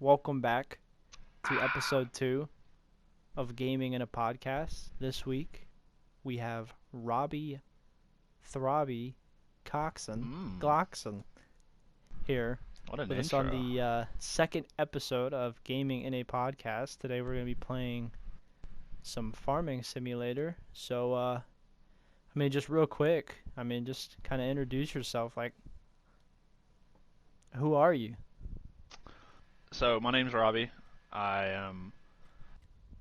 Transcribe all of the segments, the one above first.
Welcome back to episode 2 of Gaming in a Podcast. This week we have Robby Mm, Glockson here what an with us on intro. the second episode of Gaming in a Podcast. Today we're going to be playing some farming simulator. Just real quick, just kind of introduce yourself. Like, who are you? So my name's Robbie. I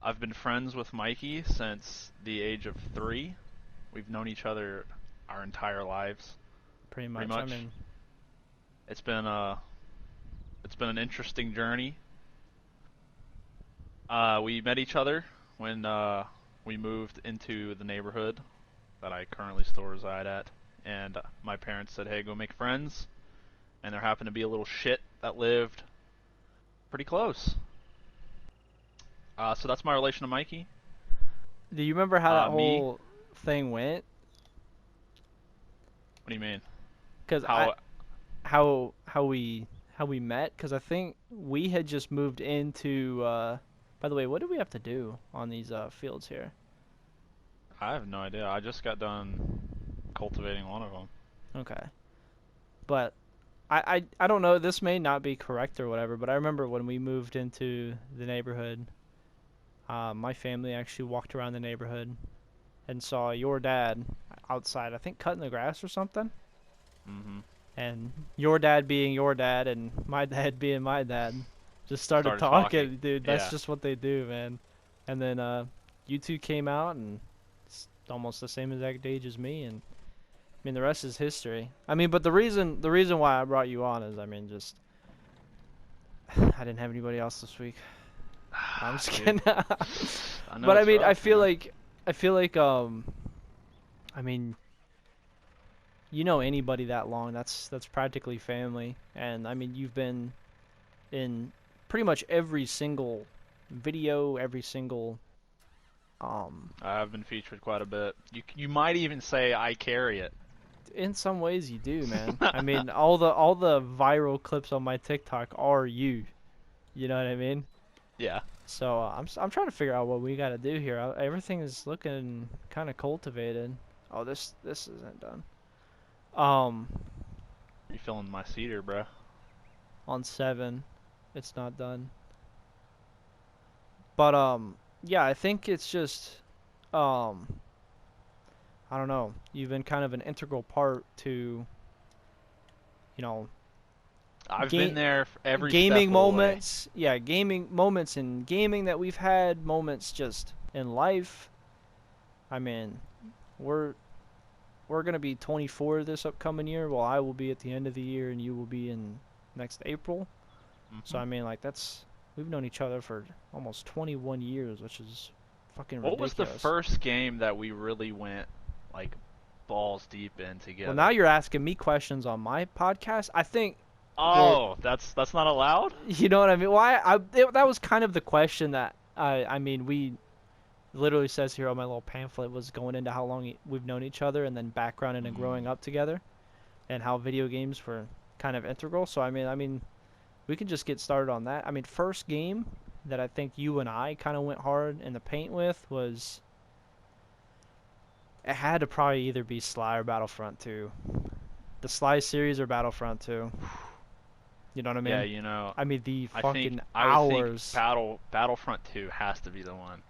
I've been friends with Mikey since the age of 3. We've known each other our entire lives, Pretty pretty much. much. It's been an interesting journey. We met each other when we moved into the neighborhood that I currently still reside at, and my parents said, "Hey, go make friends." And there happened to be a little shit that lived pretty close. So that's my relation to Mikey. Do you remember how that Me? whole thing went? What do you mean? Because I How? how we met? Because I think we had just moved into. By the way, what do we have to do on these fields here? I have no idea. I just got done cultivating one of them. Okay, but I don't know. This may not be correct or whatever, but I remember when we moved into the neighborhood. My family actually walked around the neighborhood and saw your dad outside. I think cutting the grass or something. Mm-hmm. And your dad being your dad and my dad being my dad just started Started talking. talking, dude. That's Yeah. just what they do, man. And then you two came out and it's almost the same exact age as me, and the rest is history. But the reason why I brought you on is just I didn't have anybody else this week. I'm just Dude, kidding. I know But it's I rough, feel man. like I mean anybody that long, that's practically family. And you've been in pretty much every single video, every single I have been featured quite a bit. You might even say I carry it. in some ways you do, man. All the viral clips on my TikTok are you. You know what I mean? Yeah. So I'm trying to figure out what we got to do here. Everything is looking kind of cultivated. Oh, this isn't done. Um You feeling my cedar, bro? on 7, it's not done. But yeah, I think it's just um I don't know. You've been kind of an integral part to, you know, I've been game there for every step gaming of the way. moments. Yeah, gaming moments in gaming that we've had, moments just in life. I mean, we're we're gonna be 24 this upcoming year. Well, I will be at the end of the year, and you will be in next April. So Hmm. that's we've known each other for almost 21 years, which is fucking What was the ridiculous. first game that we really went like balls deep in Well, now together? you're asking me questions on my podcast. I think, well, Oh, that's not allowed? you know what I mean? Why that was kind of the question that we literally says here on my little pamphlet was going into how long we've known each other and then background and growing Mm. up together and how video games were kind of integral. So we can just get started on that. First game that I think you and I kind of went hard in the paint with was it had to probably either be Sly or Battlefront 2. The Sly series or Battlefront 2. You know what I Yeah, mean? The fucking I would think hours. Battlefront 2 has to be the one.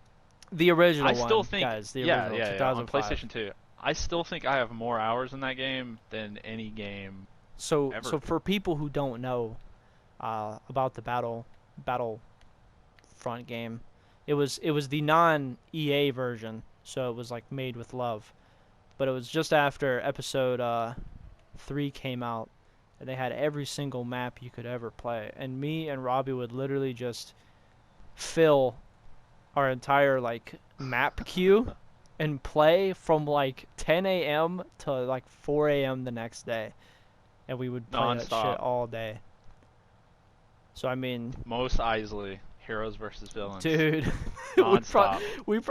The I original still one, think guys. The yeah, original, yeah, yeah, on 2005. PlayStation 2. I still think I have more hours in that game than any game So ever. for people who don't know about the Battlefront game, it was the non EA version, so it was like made with love. But it was just after episode 3 came out, and they had every single map you could ever play. And me and Robbie would literally just fill our entire like map queue and play from like 10 a.m. to like 4 a.m. the next day, and we would play that shit Non-stop. all day. So Most Isley, heroes versus villains. dude, Non-stop.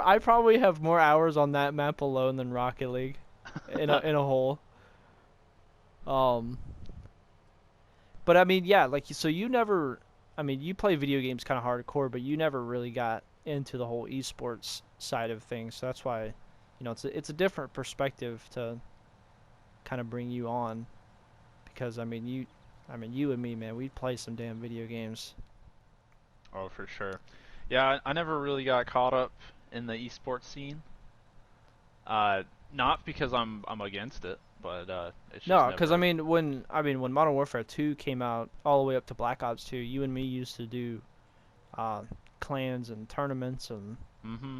I probably have more hours on that map alone than Rocket League in a whole. Um, but yeah, like so you never. I mean, you play video games kind of hardcore, but you never really got into the whole esports side of things. So that's why, it's a different perspective to kind of bring you on, because you and me, man, we play some damn video games. Oh, for sure. Yeah, I never really got caught up in the esports scene. Not because I'm against it, but it's just No, because never. when Modern Warfare 2 came out all the way up to Black Ops 2, you and me used to do uh, clans and tournaments, and Mm-hmm.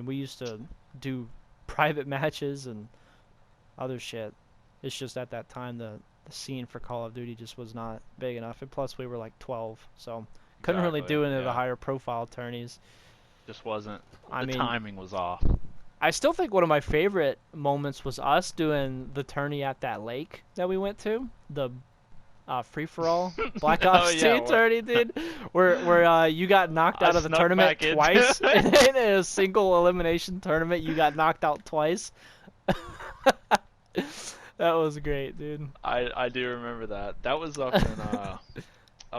we used to do private matches and other shit. It's just at that time the scene for Call of Duty just was not big enough, and plus we were like 12, so couldn't really Exactly. do any of the Yeah. higher profile tourneys. Just wasn't. I The mean, timing was off. I still think one of my favorite moments was us doing the tourney at that lake that we went to, the free for all Black Oh Ops yeah. 2 tourney, dude, where you got knocked I out of the snuck tournament back into twice it. in a single elimination tournament. You got knocked out twice. That was great, dude. I do remember that. That was up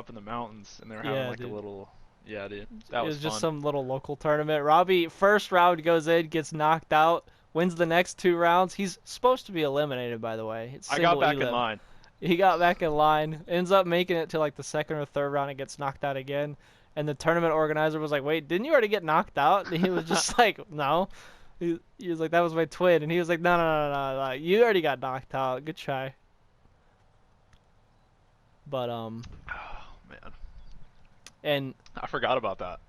in the mountains, and they were having Yeah, like a dude. little. Yeah, dude. That It was was just fun. some little local tournament. Robbie, first round goes in, gets knocked out, wins the next 2 rounds. He's supposed to be eliminated, by the way. It's I got single back in elim. line. He got back in line, ends up making it to like the second or third round and gets knocked out again. And the tournament organizer was like, "Wait, didn't you already get knocked out?" And he was just like, "No." He was like, "That was my twin." And he was like, "No, no, no, no, no. You already got knocked out. Good try." But Oh man, and I forgot about that.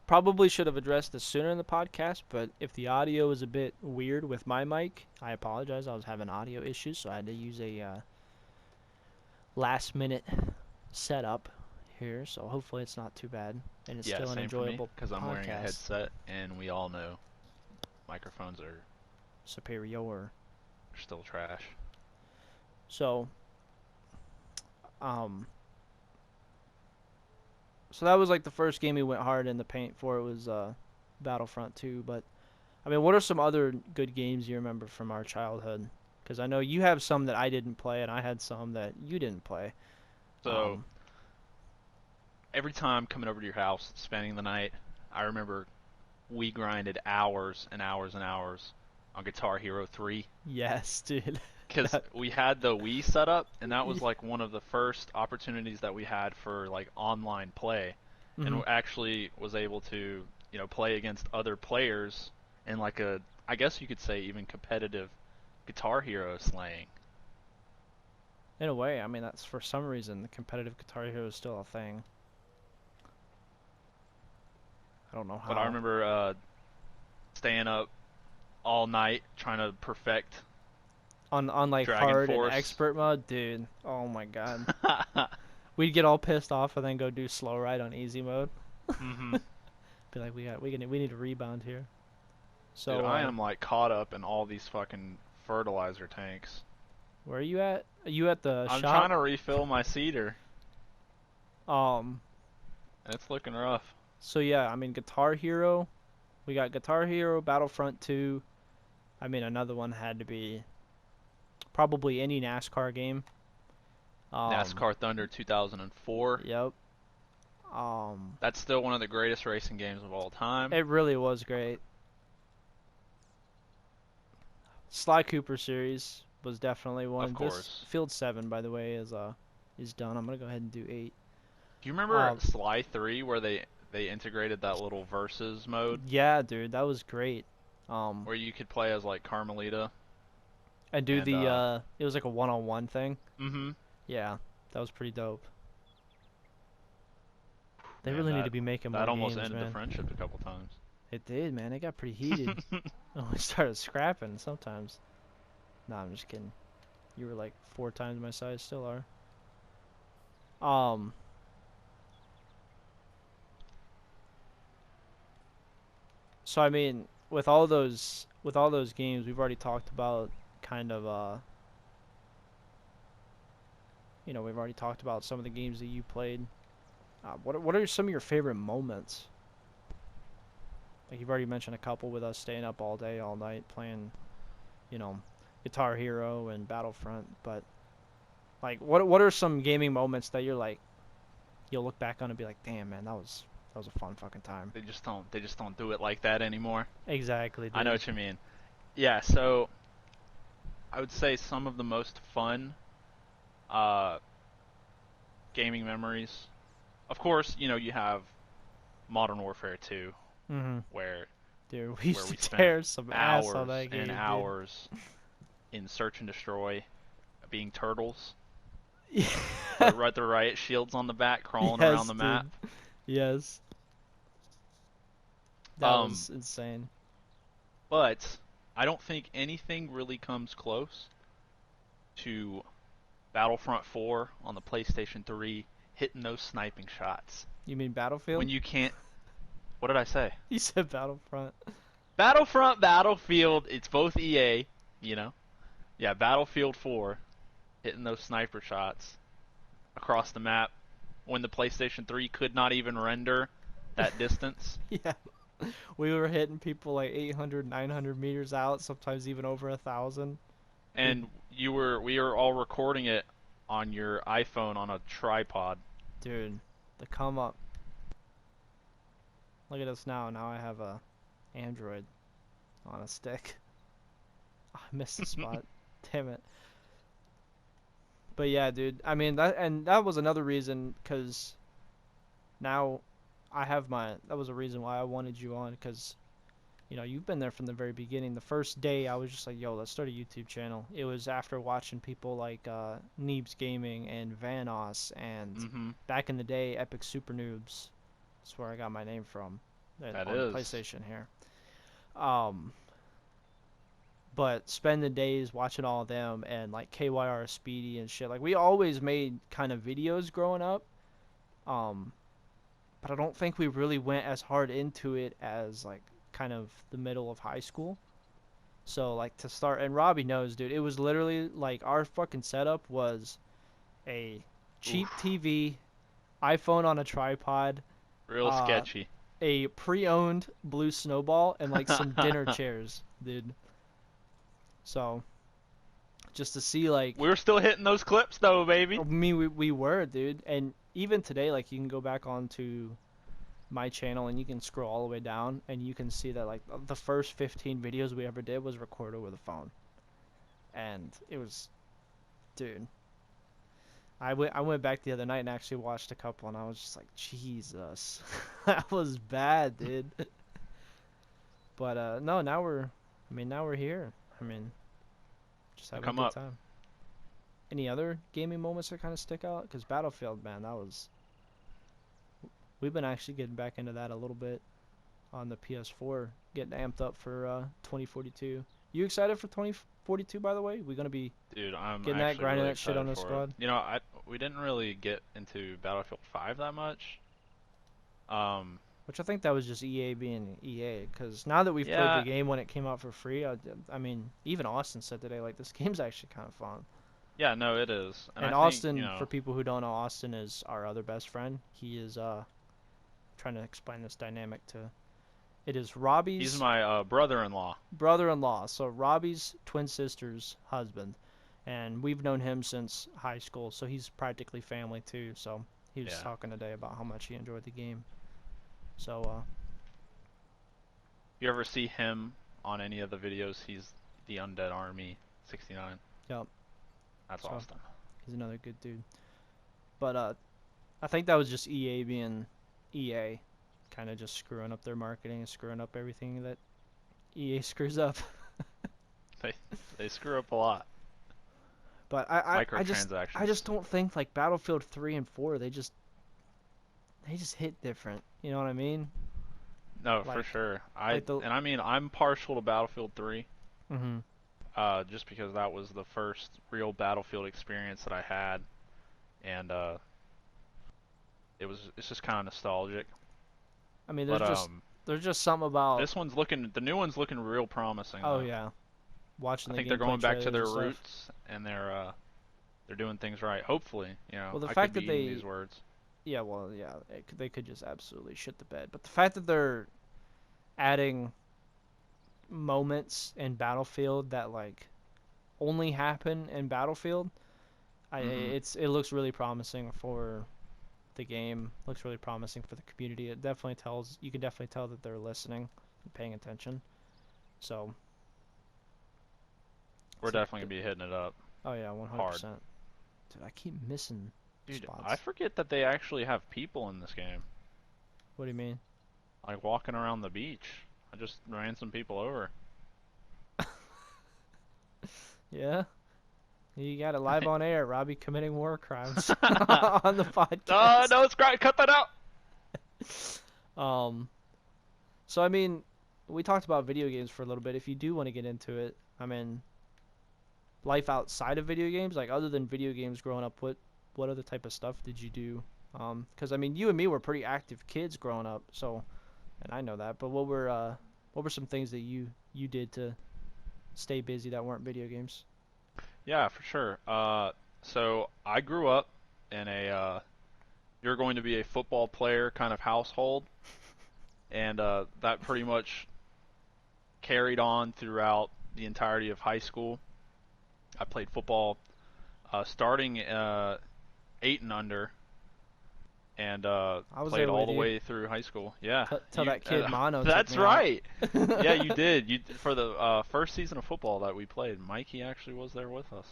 probably should have addressed this sooner in the podcast, but if the audio is a bit weird with my mic, I apologize. I was having audio issues, so I had to use a last minute setup here, so hopefully it's not too bad and it's Yeah, still an same for me, enjoyable because I'm wearing a podcast. headset, and we all know microphones are Superior. still trash. So, um, so that was like the first game we went hard in the paint for. It was Battlefront 2. But what are some other good games you remember from our childhood? Because I know you have some that I didn't play, and I had some that you didn't play. So Um, every time coming over to your house, spending the night, I remember we grinded hours and hours and hours on Guitar Hero 3. yes, dude. Because That, we had the Wii set up, and that was like one of the first opportunities that we had for like online play, and hmm actually was able to play against other players in like I guess you could say even competitive Guitar Hero slaying. In a way, that's for some reason the competitive Guitar Hero is still a thing. I don't know But I how. remember staying up all night trying to perfect On like Dragon hard and Force. expert mode, dude. Oh my god. We'd get all pissed off and then go do slow ride on easy mode. hmm Be like, we need a rebound here. Dude, So, I am like caught up in all these fucking fertilizer tanks. where are you at? Are you at the I'm shop? trying to refill my cedar, Um, and it's looking rough. so yeah, Guitar Hero. We got Guitar Hero, Battlefront 2. Another one had to be probably any NASCAR game. Um, NASCAR Thunder 2004. yep. Um, That's still one of the greatest racing games of all time. it really was great. Sly Cooper series was definitely Of one. This course. Field 7, by the way, is done. I'm gonna go ahead and do 8. Do you remember Um, Sly 3 where they integrated that little versus mode yeah, dude, that was great. where you could play as like Carmelita And do and the it was like a one-on-one thing. mhm. Yeah, that was pretty dope. They Man, really need to be making more that almost games, ended the man. friendship a couple times. It did, man. It got pretty heated. Oh, we started scrapping sometimes. Nah, I'm just kidding. You were like 4 times my size, still are. Um, so with all those games, we've already talked about kind of we've already talked about some of the games that you played. What are some of your favorite moments? Like you've already mentioned a couple with us staying up all day, all night playing, you know, Guitar Hero and Battlefront. But like, what are some gaming moments that you're like, you'll look back on it and be like, damn man, that was a fun fucking time. They just don't do it like that anymore. Exactly, I know dude. what you mean. Yeah, so I would say some of the most fun uh, gaming memories. Of course, you have Modern Warfare 2, Mhm. where Dude, we used we to spent tear some ass on hours that and game, dude. hours in search and destroy, being turtles Yeah. with the riot shields on the back, crawling around Yes, the map. dude. Yes. That Um, was insane. but I don't think anything really comes close to Battlefront 4 on the PlayStation 3 hitting those sniping shots You mean when Battlefield? you can't. What did I say? You said Battlefront. Battlefront, Battlefield. It's both EA, you know. Yeah, Battlefield 4 hitting those sniper shots across the map when the PlayStation 3 could not even render that distance. Yeah. We were hitting people like 800, 900 meters out, sometimes even over 1,000. We, And we were all recording it on your iPhone on a tripod. dude, the come up. Look at us now. Now I have a Android on a stick. I missed the spot. Damn it. But yeah, dude. I mean that was another reason because now I have my. That was a reason why I wanted you on because you've been there from the very beginning. The first day I was just like, yo, let's start a YouTube channel. It was after watching people like Neebs Gaming and Vanos and Mm-hmm. back in the day Epic Super Noobs. That's where I got my name from. That On the is. PlayStation here. Um, but spend the days watching all of them and like KYR Speedy and shit. Like we always made kind of videos growing up. Um, but I don't think we really went as hard into it as like kind of the middle of high school. So like to start, and Robbie knows, dude. It was literally like our fucking setup was a cheap Oof. TV, iPhone on a tripod, Real uh, sketchy. a pre-owned blue snowball, and like some dinner chairs, dude. So just to see like, We were still hitting those clips though, baby. I mean, we were, dude, and even today, like you can go back onto my channel and you can scroll all the way down and you can see that like the first 15 videos we ever did was recorded with a phone, and it was, dude. I went back the other night and actually watched a couple, and I was just like, Jesus, that was bad, dude. But no, now we're here. I mean, just having a Come good up. time. Any other gaming moments that kind of stick out? Because Battlefield, man, that was. We've been actually getting back into that a little bit on the PS4, getting amped up for 2042. You excited for 2042? By the way, we gonna be Dude, I'm getting that, actually grinding really that shit on excited the for it. squad. We didn't really get into Battlefield 5 that much. Um, Which I think that was just EA being EA. Because now that we've played the yeah, game when it came out for free, I mean, even Austin said today, like, this game's actually kind of fun. yeah, no, it is. And And I think, Austin, for people who don't know, Austin is our other best friend. He is, trying to explain this dynamic to. It is he's Robbie's my brother-in-law. brother-in-law, so Robbie's twin sister's husband. And we've known him since high school, so he's practically family too. So he was Yeah. talking today about how much he enjoyed the game. So, You ever see him on any of the videos? He's the Undead Army 69. yep. That's So awesome. he's another good dude. But I think that was just EA being EA, kind of just screwing up their marketing and screwing up everything that EA screws up. They they screw up a lot. But I just Microtransactions. don't think like Battlefield 3 and 4 they just hit different. You know what I mean? No, for Like sure. like the I mean I'm partial to Battlefield 3. mhm. Just because that was the first real Battlefield experience that I had, and it's just kind of nostalgic. I mean, But there's just something about, the new one's looking real promising oh though. yeah, watching I the think they're gameplay going back to trailers their and stuff. roots and they're doing things right. Hopefully, Well, the I could fact be that eating these words. yeah, well, yeah, they could just absolutely shit the bed. But the fact that they're adding moments in Battlefield that like only happen in Battlefield, Hmm. it looks really promising for the game. Looks really promising for the community. It definitely tells. You can definitely tell that they're listening and paying attention. So We're it's like, definitely gonna be hitting it up oh yeah, hard. 100%. Dude, I keep missing Dude, I spots. forget that they actually have people in this game, What do you mean? like walking around the beach. I just ran some people over. Yeah, you got it live on air. Robbie committing war crimes on the podcast. No, it's great. Cut that out. Um, so I mean, we talked about video games for a little bit. If you do want to get into it, I mean, life outside of video games, like other than video games growing up, what other type of stuff did you do? Because I mean, you and me were pretty active kids growing up, so and I know that. But what were some things that you did to stay busy that weren't video games? Yeah, for sure. So I grew up in a you're going to be a football player kind of household, and that pretty much carried on throughout the entirety of high school. I played football starting 8 and under, and I was played there all with the you. way through high school. Yeah, Tell that kid Mono took that's me out. right. Yeah, you did. You for the first season of football that we played. Mikey actually was there with us,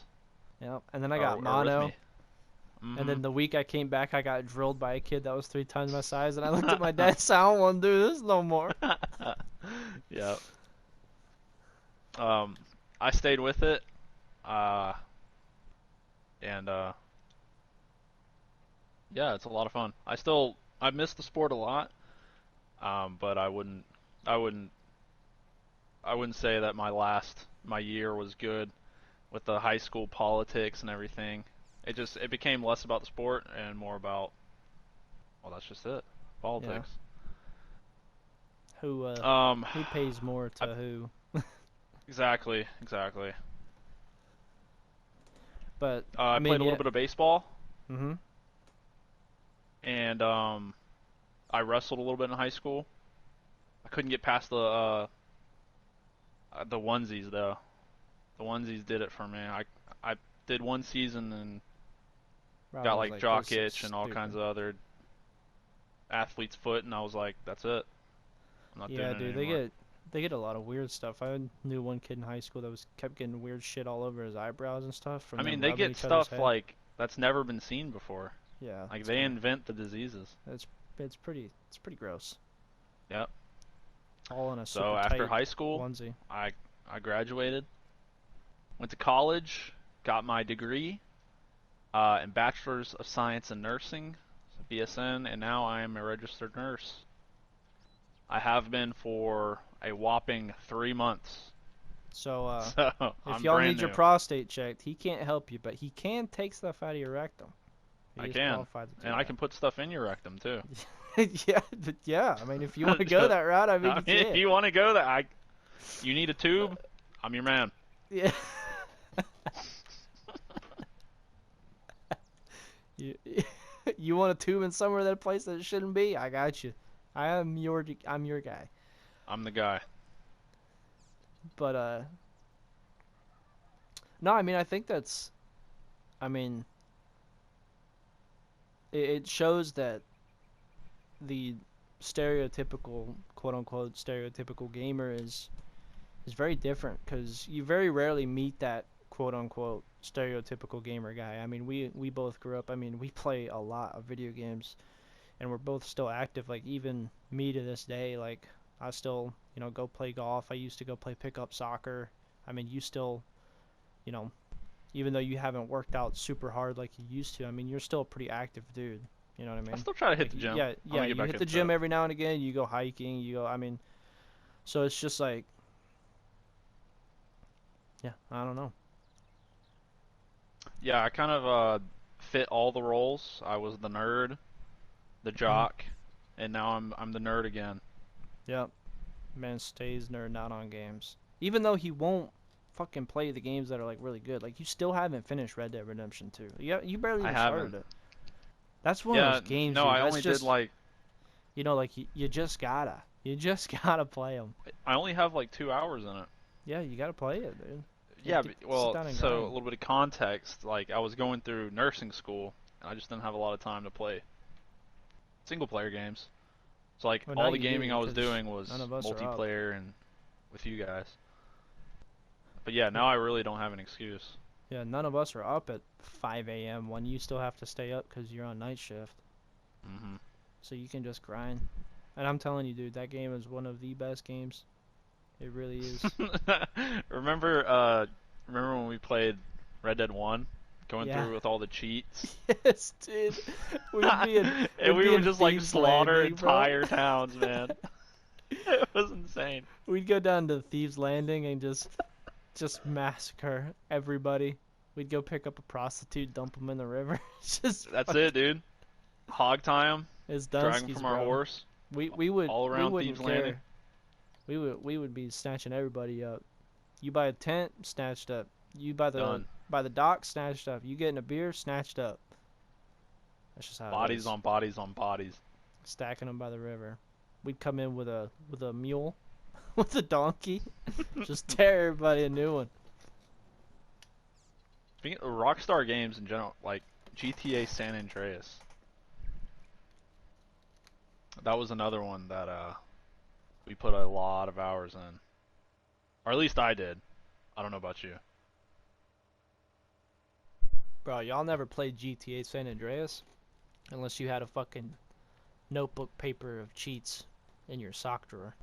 Yep. And then I got or with mono. me. And Hmm. then the week I came back, I got drilled by a kid that was 3 times my size. And I looked at my dad and said, I don't want to do this no more. Yeah. Um, I stayed with it, uh, and yeah, it's a lot of fun. I miss the sport a lot, but I wouldn't, I wouldn't say that my year was good with the high school politics and everything. It became less about the sport and more about, well, that's just it, Yeah. politics. Who uh Um, who pays more I, to who? exactly. But I I mean, played a little yeah. bit of baseball, Mhm. and I wrestled a little bit in high school. I couldn't get past the onesies though. The onesies did it for me. I did one season and Robbie got was like like, jock this is itch and all kinds stupid. of other athlete's foot, and I was like, that's it. I'm not doing Yeah, it dude, anymore. they get a lot of weird stuff. I knew one kid in high school that was kept getting weird shit all over his eyebrows and stuff from I mean, them they rubbing get each other's stuff head. like that's never been seen before. Yeah, Like it's they kind of invent the diseases. it's it's pretty gross. Yep. All in a So super after tight high school, onesie. I I graduated, went to college, got my degree in Bachelor's of Science in Nursing, BSN, and now I am a registered nurse. I have been for a whopping 3 months. So So if I'm y'all brand need your new. prostate checked, he can't help you, but he can take stuff out of your rectum. He I is can. qualified to And do I can put stuff in your rectum too. that. Yeah, yeah. I mean, if you want to go that route, I mean, I you mean, if can. you want to go that, you need a tube, I'm your man. Yeah. You, you want a tube in somewhere that place that it shouldn't be? I got you. I'm your guy. I'm the guy. But no, I mean, I think that's. I mean, it shows that the stereotypical, quote unquote, stereotypical gamer is very different because you very rarely meet that quote unquote stereotypical gamer guy. I mean, we both grew up. I mean, we play a lot of video games, and we're both still active. Like even me to this day, like I still go play golf. I used to go play pickup soccer. I mean, you still you know even though you haven't worked out super hard like you used to. I mean, you're still a pretty active dude. You know what I I mean? still try to hit Like the gym. yeah, I'm yeah. gonna get You back hit the into gym it. every now and again. You go hiking. You go. I mean, so it's just like yeah. I don't know. Yeah, I kind of fit all the roles. I was the nerd, the Hmm. jock, and now I'm the nerd again. Yep. Man stays nerding out on games. Even though he won't fucking play the games that are like really good. Like you still haven't finished Red Dead Redemption 2. Yeah, you barely I even haven't. started it. That's one of those Yeah, games, no, dude. I That's only did just like like you just gotta. You just gotta play them. I only have like 2 hours in it. Yeah, you gotta play it, dude. You Yeah, have to sit well, down and so a grind. little bit of context. Like I was going through nursing school, and I just didn't have a lot of time to play single player games. So like Well, now all the you gaming do, I was because doing was none of us are up. multiplayer and with you guys. But yeah, now I really don't have an excuse. Yeah, none of us are up at 5 a.m. when you still have to stay up because you're on night shift. Hmm So you can just grind. And I'm telling you, dude, that game is one of the best games. It really is. remember, remember when we played Red Dead 1, going Yeah. through with all the cheats, Yes, dude. We'd be in and we'd we be would in just like Thieves slaughter Landing, bro. entire towns, man. It was insane. We'd go down to Thieves Landing and just massacre everybody. We'd go pick up a prostitute, dump them in the river. Just That's fucking, it, dude. Hog tie 'em, it's drag 'em Dunskies, from our bro. horse, We all around wouldn't Thieves Landing. care. We would be snatching everybody up. You buy a tent, snatched up. You Done. by the dock, snatched up. You getting a beer, snatched up. That's just how it Bodies is. on bodies on bodies. Stacking them by the river. We'd come in with a mule, with a donkey, just tear everybody a new one. Speaking of Rockstar games in general, like GTA San Andreas, that was another one that we put a lot of hours in, or at least I did. I don't know about you. Bro, y'all never played GTA San Andreas unless you had a fucking notebook paper of cheats in your sock drawer.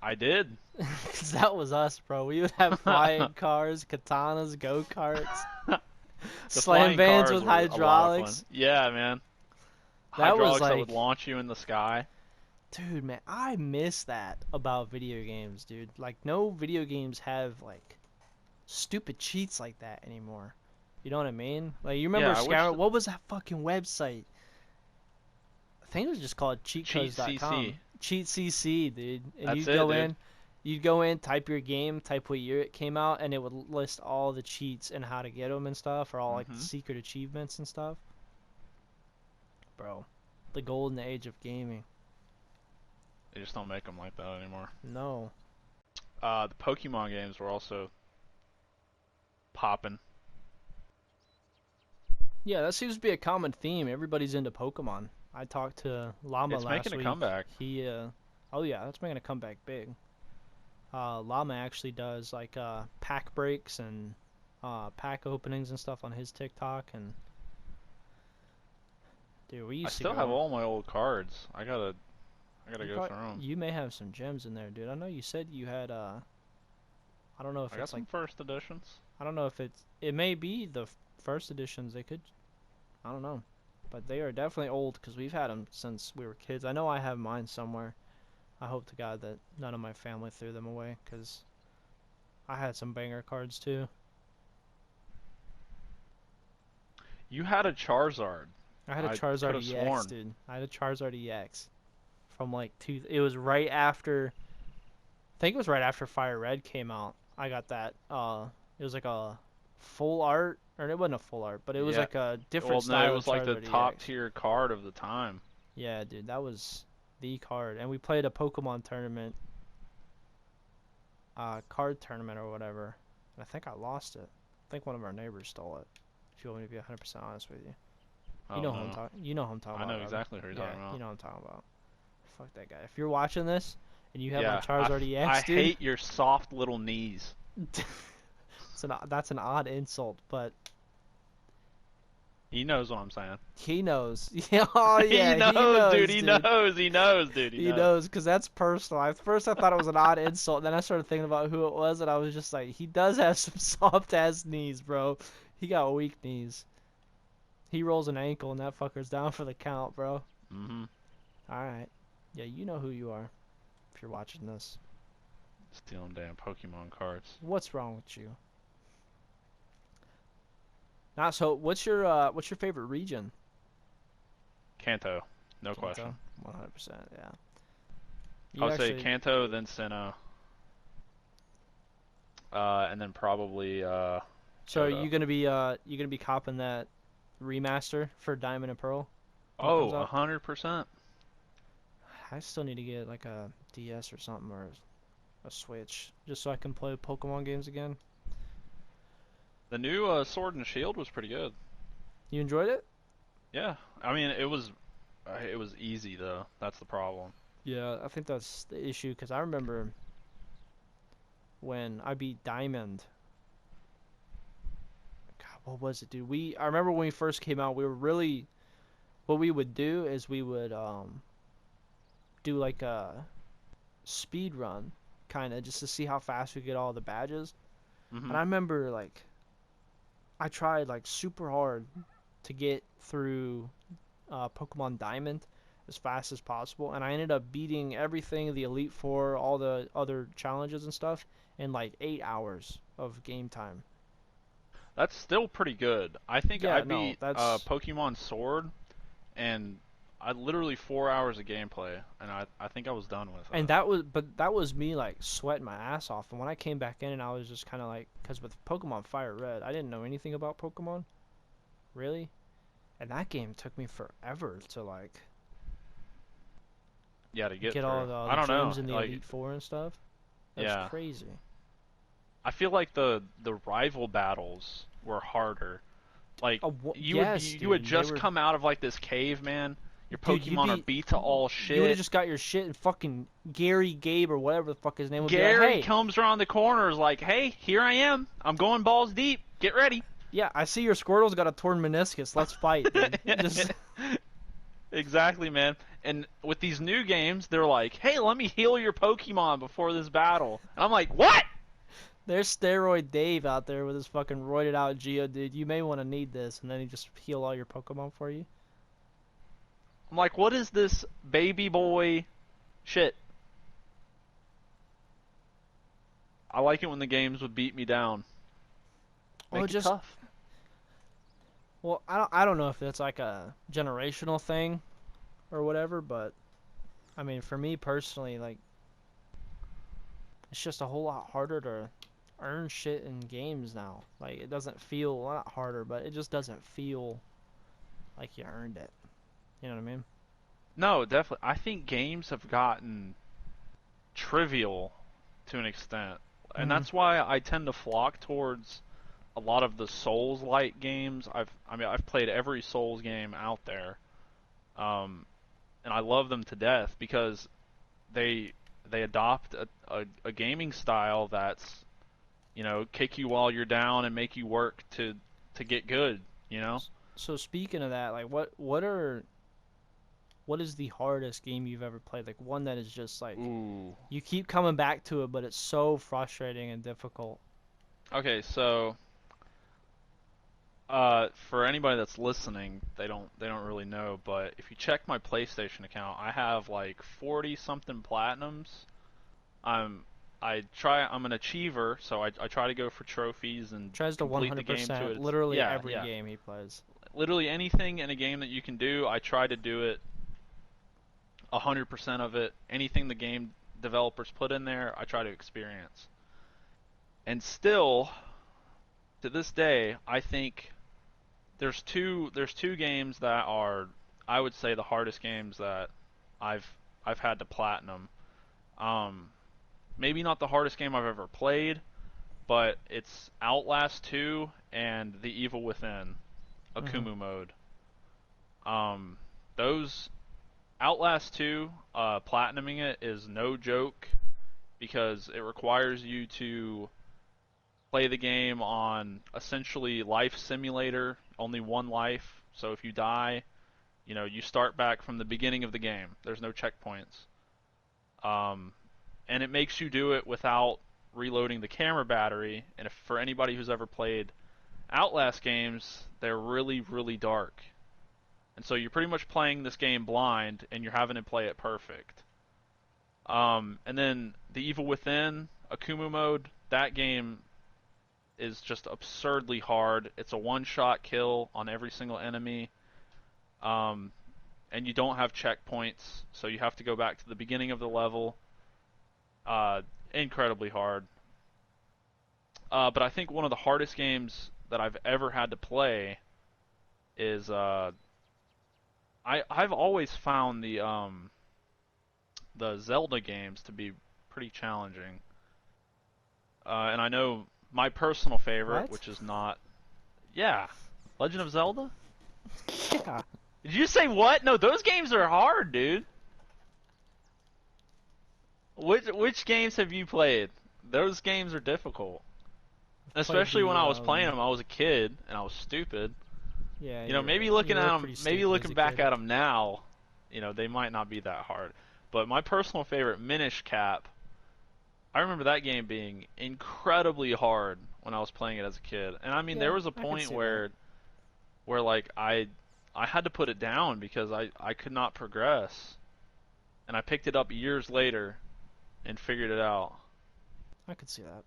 I did. 'Cause that was us, bro. We would have flying cars, katanas, go-karts, The slam flying vans cars with were a lot of fun. hydraulics. Yeah, man. That was Hydraulics that would like, launch you in the sky. dude, man, I miss that about video games, dude. Like, no video games have, like, stupid cheats like that anymore. You know what I mean? Like, you remember Yeah, I wish. What was that fucking website? I think it was just called Cheat CC. cheatcodes.com. Cheat CC, dude. And That's it, dude. you'd go in, type your game, type what year it came out, and it would list all the cheats and how to get them and stuff, or all like the Hmm secret achievements and stuff. Bro, the golden age of gaming. They just don't make them like that anymore. No. The Pokemon games were also popping. Yeah, that seems to be a common theme. Everybody's into Pokemon. I talked to Llama It's last making a week. comeback. Oh yeah, that's making a comeback big. Llama actually does like pack breaks and pack openings and stuff on his TikTok, and dude, we I used to still have go. all my old cards. I gotta go through them. You may have some gems in there, dude. I know you said you had I don't know if I got it's like some first editions. I don't know if it may be the first editions. They could, I don't know, but they are definitely old because we've had them since we were kids. I know I have mine somewhere. I hope to God that none of my family threw them away because I had some banger cards too. You had a Charizard. I had a I could Charizard have EX, sworn. dude. I had a Charizard EX from like it was right after. I think it was right after Fire Red came out. I got that. It was like a full art, or it wasn't a full art, but it was Yeah. like a Well, different no, it style of was like the Charizard top EX. tier card of the time. Yeah, dude, that was the card, and we played a Pokemon tournament, card tournament or whatever. And I think I lost it. I think one of our neighbors stole it. If you want me to be 100% honest with you. Oh You know who I'm no. talking. You know who I'm talking I about. know Robert. exactly who you're Yeah, talking about. you know what I'm talking about. Fuck that guy. If you're watching this and you have my Yeah, Charizard I EX, dude, hate your soft little knees. that's an odd insult, but He knows what I'm saying. he knows. Yeah, oh He yeah, he knows, dude. knows, He dude. knows. He knows, dude. He He knows. knows, because that's personal. At first, I thought it was an odd insult. Then I started thinking about who it was, and I was just like, he does have some soft ass knees, bro. He got weak knees. He rolls an ankle, and that fucker's down for the count, bro. Mm-hmm. All right. Yeah, you know who you are if you're watching this. Stealing damn Pokemon cards. What's wrong with you? Now, so what's your favorite region? Kanto, no Kanto, question. 100%. Yeah. I You would say actually, Kanto, then Sinnoh, and then probably so Johto. you gonna be copping that remaster for Diamond and Pearl when it comes Oh, out? 100%. I still need to get like a DS or something, or a Switch, just so I can play Pokemon games again. The new Sword and Shield was pretty good. You enjoyed it? Yeah, I mean it was It was easy though. That's the problem. Yeah, I think that's the issue because I remember when I beat Diamond. God, what was it, dude? I remember when we first came out, we were really what we would do is we would do like a speed run, kind of just to see how fast we get all the badges. And Hmm. I remember like I tried like super hard to get through Pokemon Diamond as fast as possible, and I ended up beating everything, the Elite Four, all the other challenges and stuff, in like 8 hours of game time. That's still pretty good. I think I Yeah, no, beat that's Pokemon Sword and I literally 4 hours of gameplay, and I think I was done with and it. that was me like sweating my ass off. And when I came back in, and I was just kind of like, because with Pokemon Fire Red, I didn't know anything about Pokemon really, and that game took me forever to like Yeah, to get get through. all I the don't know. gyms in the Like, Elite Four and stuff. That was yeah, crazy. I feel like the rival battles were harder. Like Oh, yes, you would dude. They just were, come out of like this cave, man. Your dude. You'd Pokemon are be, beat to all you would have shit. just got your shit, and fucking Gary, Gabe, or whatever the fuck his name would be like, Gary hey, comes around the corner, is like, "Hey, here I am. I'm going balls deep. Get ready." yeah, I see your Squirtle's got a torn meniscus. Let's fight, dude. Just Exactly, man. And with these new games, they're like, "Hey, let me heal your Pokemon before this battle." And I'm like, "What?" there's steroid Dave out there with his fucking roided out Geodude. You may want to need this, and then he just heal all your Pokemon for you. I'm like, "What is this baby boy shit?" I like it when the games would beat me down. Well, Make it just tough. I don't know if it's like a generational thing or whatever, but I mean, for me personally, like it's just a whole lot harder to earn shit in games now. Like it doesn't feel, well, not harder, but it just doesn't feel like you earned it. You know what I mean? No, definitely. I think games have gotten trivial to an extent. And Mm-hmm. that's why I tend to flock towards a lot of the Souls-like games. I've played every Souls game out there. Um, and I love them to death because they they adopt a gaming style that's, kick you while you're down and make you work to get good, you know? So speaking of that, like what is the hardest game you've ever played? Like one that is just like Ooh. you keep coming back to it, but it's so frustrating and difficult. Okay, so for anybody that's listening, they don't really know, but if you check my PlayStation account, I have like 40 something platinums. I'm I'm an achiever, so I try to go for trophies and Tries to complete the game to 100% its literally yeah, every yeah. game he plays. Literally anything in a game that you can do, I try to do it 100% of it. Anything the game developers put in there, I try to experience. And still, to this day, I think there's two games that are, I would say, the hardest games that I've I've had to platinum. Um, Maybe not the hardest game I've ever played, but it's Outlast 2 and The Evil Within, Hmm. Akumu mode. Um, those Outlast 2, platinuming it is no joke because it requires you to play the game on essentially life simulator, only one life. So if you die, you start back from the beginning of the game. There's no checkpoints. Um, and it makes you do it without reloading the camera battery. And if for anybody who's ever played Outlast games, they're really, really dark. And so you're pretty much playing this game blind, and you're having to play it perfect. And then The Evil Within, Akumu mode, that game is just absurdly hard. It's a one-shot kill on every single enemy. Um, and you don't have checkpoints, so you have to go back to the beginning of the level. Uh, Incredibly hard. But I think one of the hardest games that I've ever had to play is I've always found the Zelda games to be pretty challenging. And I know my personal favorite, What? which is not, yeah, Legend of Zelda. Yeah. Did you say what? No, those games are hard, dude. Which games have you played? Those games are difficult. Played Especially when the I was playing them, I was a kid and I was stupid. yeah, You know, you're maybe right. looking You at were them, pretty maybe stupid as looking a back kid. at them now, they might not be that hard. But my personal favorite, Minish Cap, I remember that game being incredibly hard when I was playing it as a kid. And I mean, there Yeah, was a I could point see that. where like I had to put it down because I could not progress. And I picked it up years later and figured it out. I could see that.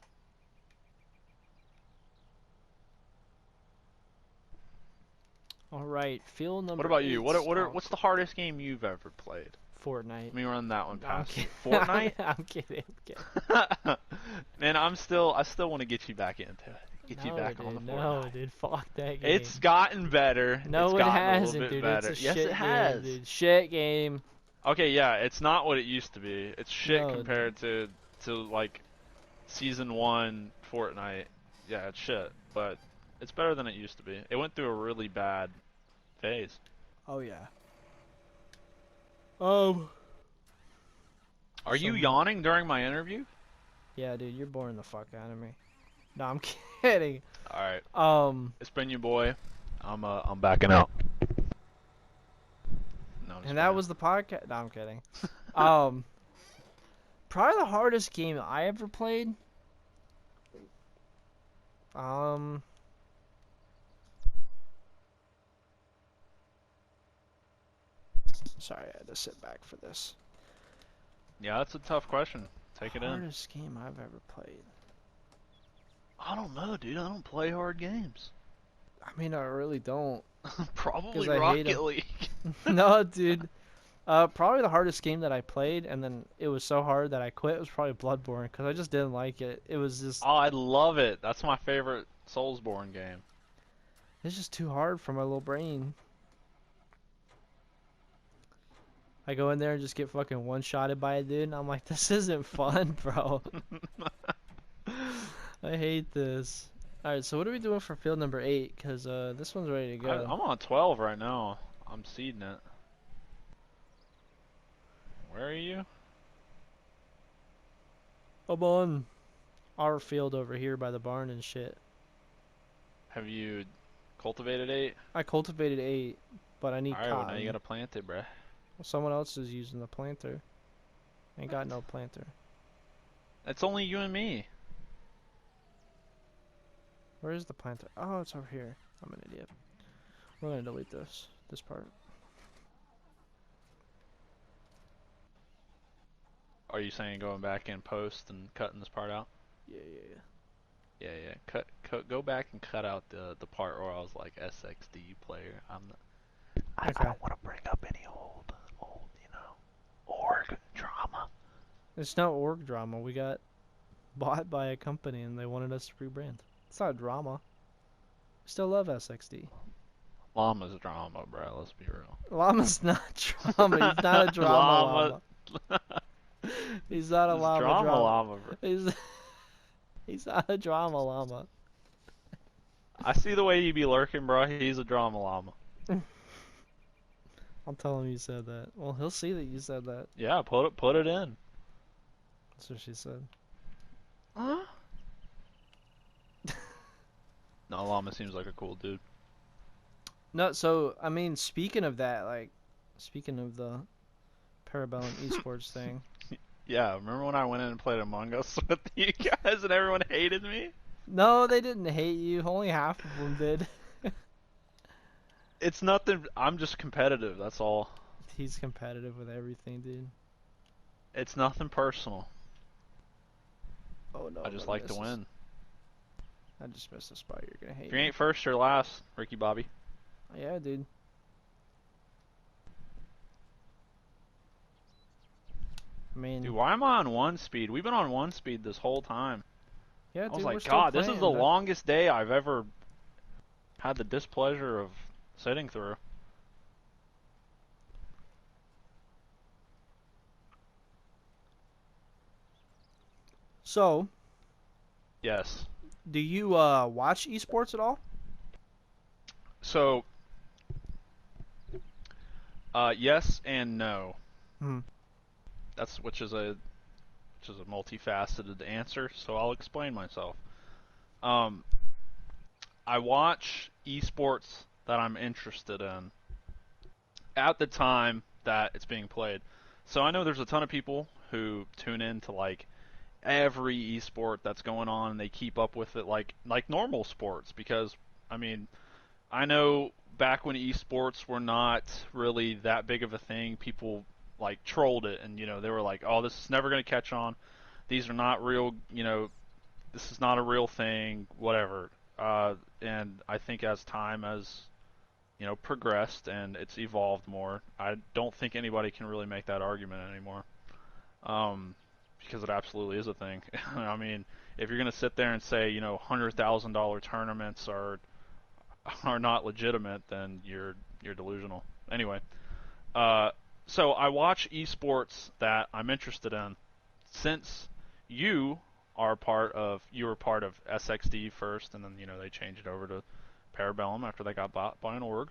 All right, field What number about you? 8. Oh, What's the hardest game you've ever played? Fortnite. Let me run that one No, I'm past you. kidding. Fortnite? I'm kidding. I'm kidding. Man, I still want to get you back into it. Get you No, back on the dude. No, Fortnite. dude. Fuck that game. It's gotten better. It's No, it gotten a little hasn't, bit dude. It's better. a Yes, it shit game, has. dude. Shit game. Okay, yeah, it's not what it used to be. It's shit No, dude. compared to like season 1 Fortnite. Yeah, it's shit, but it's better than it used to be. It went through a really bad phase. Oh yeah. Are you Some. yawning during my interview? Yeah, dude. You're boring the fuck out of me. No, I'm kidding. All right. Um, It's been your boy. I'm backing out. No, I'm just and that playing. was the podcast. No, I'm kidding. Um, probably the hardest game I ever played. Um, sorry, I had to sit back for this. Yeah, that's a tough question. Take it in. Hardest game I've ever played. I don't know, dude. I don't play hard games. I mean, I really don't, because Probably I hate Rocket them. League. No, dude. Probably the hardest game that I played, and then it was so hard that I quit. Was probably Bloodborne, because I just didn't like it. It was just, Oh, I love it. That's my favorite Soulsborne game. it's just too hard for my little brain. I go in there and just get fucking one-shotted by a dude, and I'm like, this isn't fun, bro. I hate this. Alright, so what are we doing for field number 8? Because this one's ready to go. I'm on 12 right now. I'm seeding it. Where are you? I'm on our field over here by the barn and shit. Have you cultivated 8? I cultivated 8, but I need Alright, well now cotton. you gotta plant it, bruh. Someone else is using the planter. Ain't got no planter. It's only you and me. Where is the planter? Oh, it's over here. I'm an idiot. We're gonna delete this part. Are you saying going back in post and cutting this part out? Yeah. Yeah. Go back and cut out the part where I was like SXD player. I Okay. don't want to bring up any old, org drama. It's no org drama. We got bought by a company and they wanted us to rebrand. It's not drama. Still love SXD. Llama's drama, bro. Let's be real. Llama's not drama. He's not a drama llama. He's not a It's llama llama, bro. He's not a drama llama. I see the way you be lurking, bro. He's a drama llama. I'll tell him you said that. Well, he'll see that you said that. Yeah, put it in. That's what she said. Huh? No, llama seems like a cool dude. No, so I mean, speaking of that, like, speaking of the Parabellum Esports thing. Yeah, remember when I went in and played Among Us with you guys and everyone hated me? No, they didn't hate you. Only half of them did. It's nothing. I'm just competitive. That's all. He's competitive with everything, dude. It's nothing personal. Oh no. I just like to win. I just missed a spot. You're gonna hate If you me. ain't first, you're last, Ricky Bobby. Yeah, dude. I mean, Dude, why am I on 1 speed? We've been on 1 speed this whole time. yeah, I dude. was We're like, still God, this is playing. the longest day I've ever had the displeasure of sitting through. So, Yes. do you watch esports at all? So, Yes and no. Hmm. That's which is a multifaceted answer. So I'll explain myself. Um, I watch esports that I'm interested in at the time that it's being played. So I know there's a ton of people who tune in to like every esport that's going on and they keep up with it like normal sports because I mean, I know back when esports were not really that big of a thing, people like trolled it and they were like, "Oh, this is never going to catch on. These are not real, this is not a real thing, whatever." And I think as time has progressed and it's evolved more. I don't think anybody can really make that argument anymore, um, because it absolutely is a thing. I mean, if you're gonna sit there and say $100,000 tournaments are not legitimate, then you're delusional. Anyway, uh, so I watch esports that I'm interested in. Since you you were part of SXD first, and then they changed it over to Parabellum after they got bought by an org.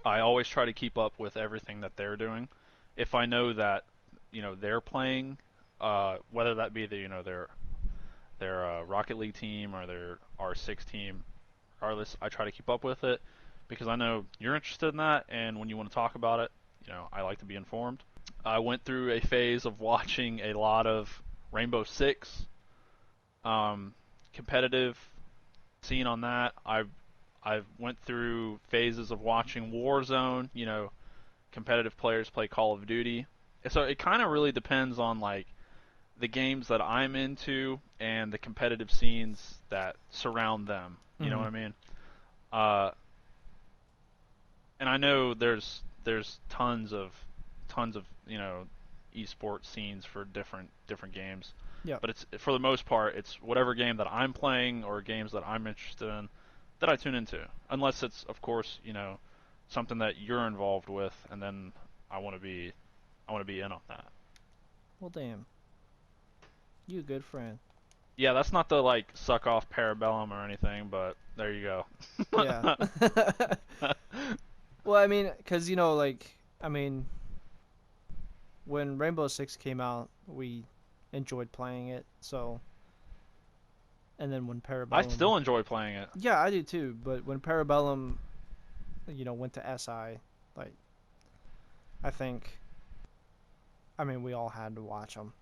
I always try to keep up with everything that they're doing. If I know that they're playing, whether that be their Rocket League team or their R6 team, regardless, I try to keep up with it because I know you're interested in that, and when you want to talk about it, I like to be informed. I went through a phase of watching a lot of Rainbow Six, um, competitive scene on that. I've went through phases of watching Warzone, competitive players play Call of Duty. So it kind of really depends on like the games that I'm into and the competitive scenes that surround them. You know Hmm. what I mean? Uh, and I know there's tons of esports scenes for different games, Yep. but it's for the most part it's whatever game that I'm playing or games that I'm interested in that I tune into, unless it's of course something that you're involved with, and then I want to be I want to be in on that. Well, damn. You a good friend. Yeah, that's not the like suck off Parabellum or anything, but there you go. Yeah. Well, I mean, cause like, I mean, when Rainbow Six came out, we enjoyed playing it. So, and then when I Parabellum, still enjoy playing it. yeah, I do too. But when Parabellum, went to SI, like, I think, I mean, we all had to watch them,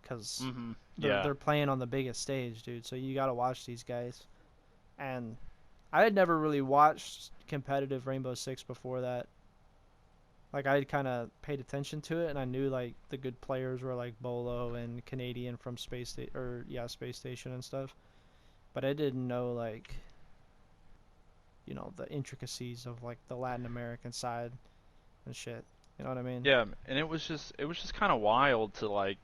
cause Mhm. they're Yeah. playing on the biggest stage, dude. So you gotta watch these guys. And I had never really watched competitive Rainbow Six before that. Like I kind of paid attention to it, and I knew like the good players were like Bolo and Canadian from Space Station and stuff. But I didn't know like the intricacies of like the Latin American side and shit. You know what I mean? Yeah, and it was just kind of wild to like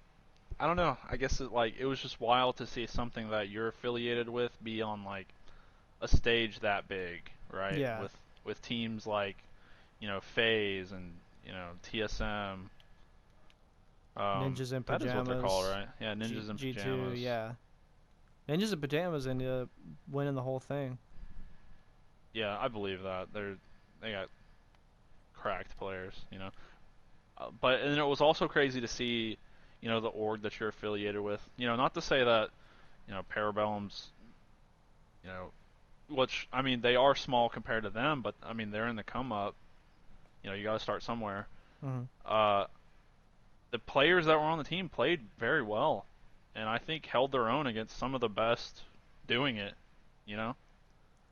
I don't know. I guess it was just wild to see something that you're affiliated with be on like a stage that big, right? Yeah. With teams like FaZe and TSM. Ninjas in That is what they're called, pajamas, right? Yeah, Ninjas in G2. Pajamas. Yeah, Ninjas in pajamas ended up winning the whole thing. Yeah, I believe that. They got cracked players, but and it was also crazy to see, the org that you're affiliated with. Not to say that, Parabellum's, you know, which I mean they are small compared to them, but I mean they're in the come up. You got to start somewhere. Hmm. Uh, the players that were on the team played very well, and I think held their own against some of the best doing it. You know,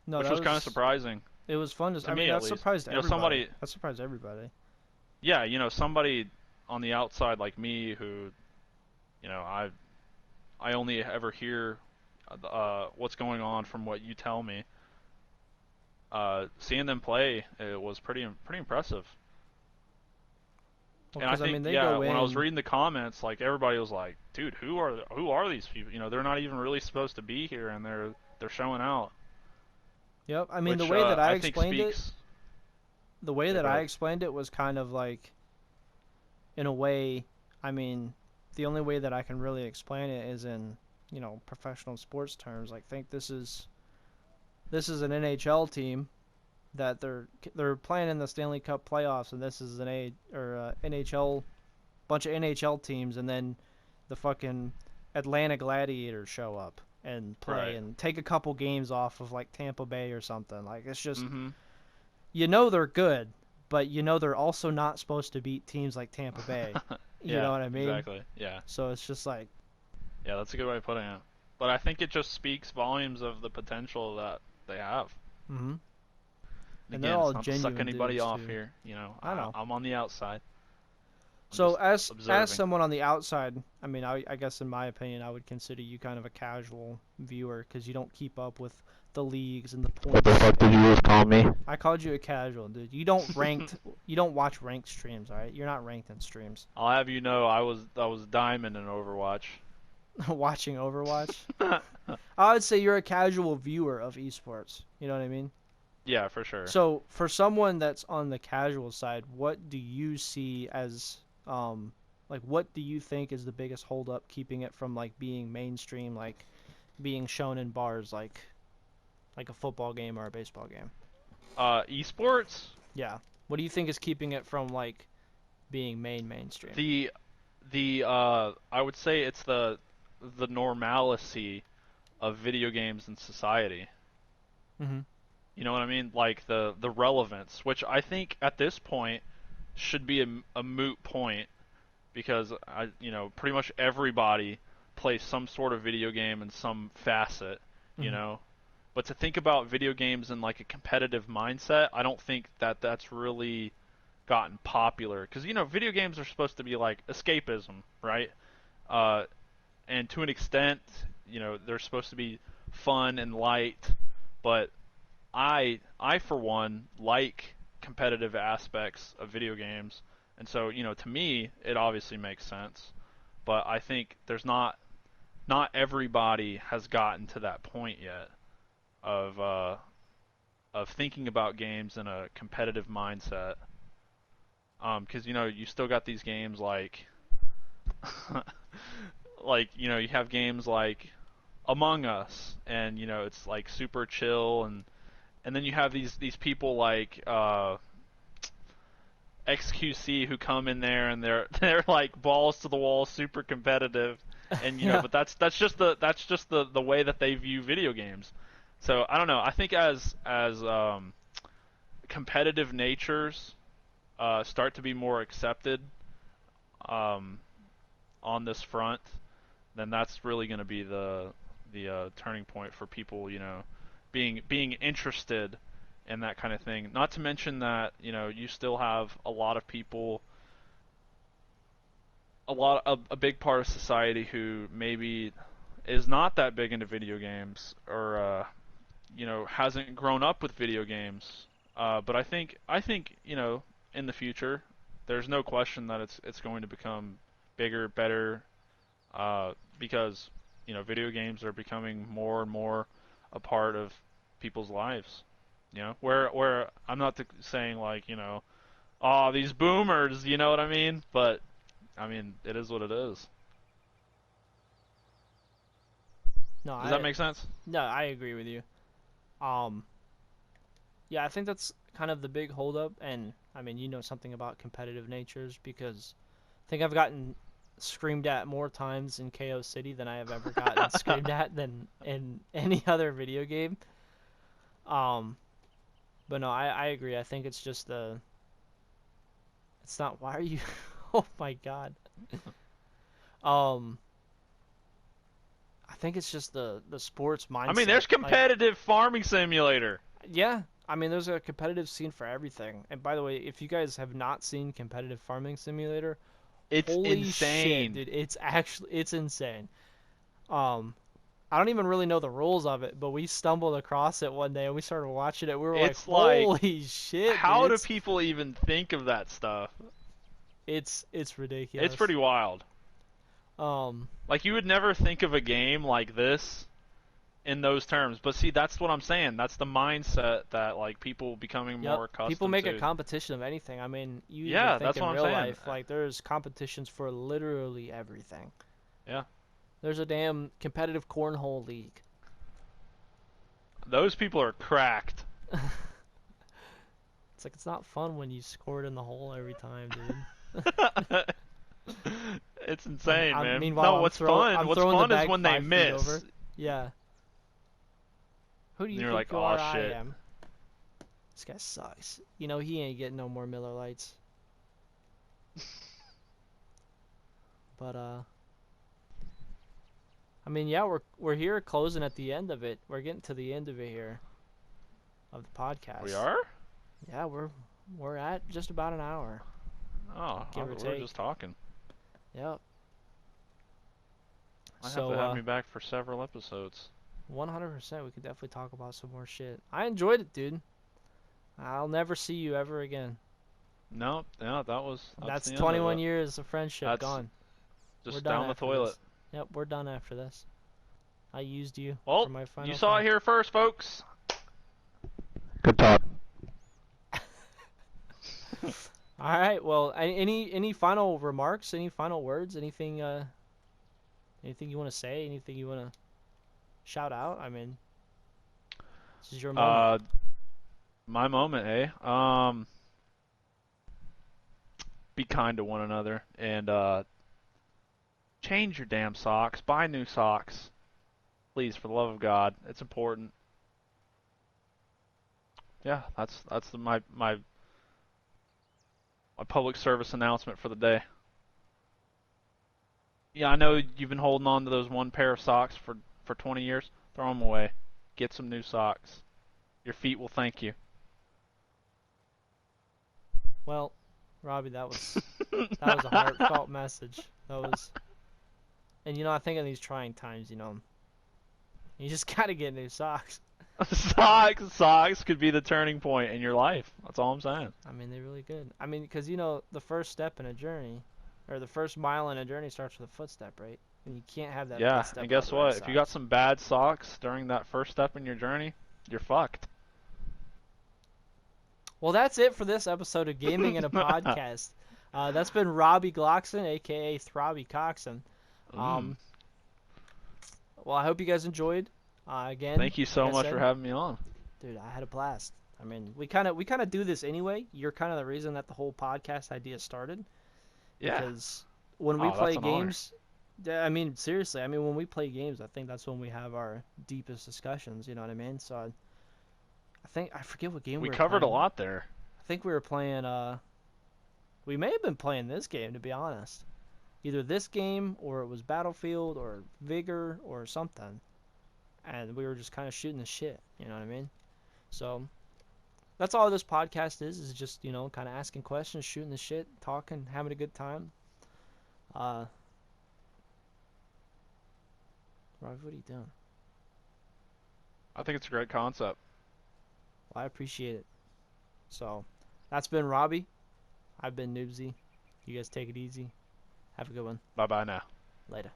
No, which that was kind of was surprising it was fun to. to I mean, me at that least. surprised everybody. Somebody, That surprised everybody. yeah, somebody on the outside like me who, I only ever hear what's going on from what you tell me. Seeing them play, it was pretty impressive. Well, And I because I think, mean, they yeah, go when I was in. reading the comments, like everybody was like, "Dude, who are these people? They're not even really supposed to be here, and they're showing out." Yep. I mean, Which I think speaks. the way Yeah, that go I ahead. explained it was kind of like, in a way, I mean, the only way that I can really explain it is in professional sports terms. Like, think this is an NHL team, that they're playing in the Stanley Cup playoffs, and this is an NHL bunch of NHL teams, and then the fucking Atlanta Gladiators show up and play Right. and take a couple games off of like Tampa Bay or something. Like it's just Mm-hmm. they're good, but they're also not supposed to beat teams like Tampa Bay. You know Yeah, what I mean? exactly. Yeah. So it's just like, Yeah, that's a good way of putting it. But I think it just speaks volumes of the potential that they have. mm-hmm. And And they're again, all it's not to suck genuine anybody dudes off too. here. You know, I know. I'm on the outside. I'm So just as observing. someone on the outside, I mean, I guess in my opinion, I would consider you kind of a casual viewer because you don't keep up with the leagues and the What the points. fuck did you just call me? I called you a casual, dude. You don't watch ranked streams, all right? You're not ranked in streams. I'll have you know, I was diamond in Overwatch. Watching Overwatch. I would say you're a casual viewer of esports. You know what I mean? Yeah, for sure. So for someone that's on the casual side, what do you see as like what do you think is the biggest holdup keeping it from like being mainstream, like being shown in bars, like a football game or a baseball game? Esports. Yeah. What do you think is keeping it from like being mainstream? The I would say it's the normalcy of video games in society. Mm-hmm. You know what I mean? Like the relevance, which I think at this point should be a moot point because pretty much everybody plays some sort of video game in some facet, you Mm-hmm. know. But to think about video games in like a competitive mindset, I don't think that that's really gotten popular because video games are supposed to be like escapism, right? Uh, and to an extent, they're supposed to be fun and light, but I for one like competitive aspects of video games, and so to me it obviously makes sense. But I think there's not everybody has gotten to that point yet of of thinking about games in a competitive mindset. Because you still got these games like like you have games like Among Us, and it's like super chill, and then you have these people like XQC who come in there and they're like balls to the wall, super competitive, and Yeah. but that's just the way that they view video games. So I don't know. I think as competitive natures start to be more accepted um, on this front, then that's really going to be the turning point for people, being interested in that kind of thing. Not to mention that you still have a lot of people, a big part of society who maybe is not that big into video games or hasn't grown up with video games. But I think in the future, there's no question that it's going to become bigger, better, because video games are becoming more and more a part of people's lives. Where I'm not saying like oh these boomers, you know what I mean? But I mean it is what it is. No, Does that make sense? I agree with you. Um yeah, I think that's kind of the big holdup, and I mean, you know something about competitive natures because I think I've gotten screamed at more times in KO City than I have ever gotten screamed at than in any other video game. Um, but no, I agree. I think it's just it's not. Why are you? Oh my God. Um, I think it's just the sports I mean, mindset. there's Like, competitive farming simulator. yeah, I mean, there's a competitive scene for everything. And by the way, if you guys have not seen Competitive Farming Simulator, It's holy shit, insane. dude, it's insane. Um, I don't even really know the rules of it, but we stumbled across it one day and we started watching it. We were like, It's like, "Holy shit, dude! how do people even think of that stuff? It's It's ridiculous." pretty wild. Um, Like, you would never think of a game like this in those terms. But see, that's what I'm saying. That's the mindset that, like, people becoming yep. more People accustomed make a to. competition of anything. I mean, you even Yeah, think that's in what I'm real saying. life, like there's competitions for literally everything. Yeah. There's a damn competitive cornhole league. Those people are cracked. It's like it's not fun when you score it in the hole every time, dude. It's insane, I'm man. meanwhile No, what's fun? I'm What's throwing the fun is bag when they 5 feet over. miss. Yeah. Who do And you you're think like, you oh are? I shit. am. This guy sucks. You know he ain't getting no more Miller Lights. But I mean, yeah, we're here closing at the end of it. We're getting to the end of it here of the We podcast. are? Yeah, we're at just about an hour, Oh, give or we were take. just talking. Yep. I have to So have me back for several episodes. 100% we could definitely talk about some more shit. I enjoyed it, dude. I'll never see you ever again. No, yeah, that's That's the end of 21 it. years of friendship That's gone. We're just done down the after toilet. this. Yep, we're done after this. I used you for Well, my you final saw thought. it here first, folks. Good talk. All right. Well, any final remarks? Any final words? Anything you want to say? Anything you want to shout out? I mean, this is your moment. Uh, my moment, eh? Be kind to one another and change your damn socks. Buy new socks, please, for the love of God. It's important. Yeah, that's my public service announcement for the day. Yeah, I know you've been holding on to those one pair of socks for 20 years. Throw them away. Get some new socks. Your feet will thank you. Well, Robbie, that was a heartfelt message. That was, and I think in these trying times, you just gotta get new socks. Socks could be the turning point in your life. That's all I'm saying. I mean, they're really good. I mean, because the first step in a journey, or the first mile in a journey starts with a footstep, right? And you can't have that Yeah, footstep and without guess the right what? If you got socks. some bad socks during that first step in your journey, you're fucked. Well, that's it for this episode of Gaming in a Podcast. That's been Robby Glockson, aka Throbby Coxon. Mm. Um, well, I hope you guys enjoyed. Again, Thank you like so I much for said, having me on. dude, I had a blast. I mean, we kind of do this anyway. You're kind of the reason that the whole podcast idea started, Yeah. because when we Oh, that's play an honor. games, yeah, I mean, seriously, I mean, when we play games, I think that's when we have our deepest discussions. You know what I mean? So I forget what game We we were covered a playing. lot there. I think we were playing. We may have been playing this game, to be honest. Either this game, or it was Battlefield, or Vigor, or something. And we were just kind of shooting the shit. You know what I mean? So that's all this podcast is just kind of asking questions, shooting the shit, talking, having a good time. Uh, Rob, what are you doing? I think it's a great concept. Well, I appreciate it. So that's been Robbie. I've been Noobsy. You guys take it easy. Have a good one. Bye bye now. Later.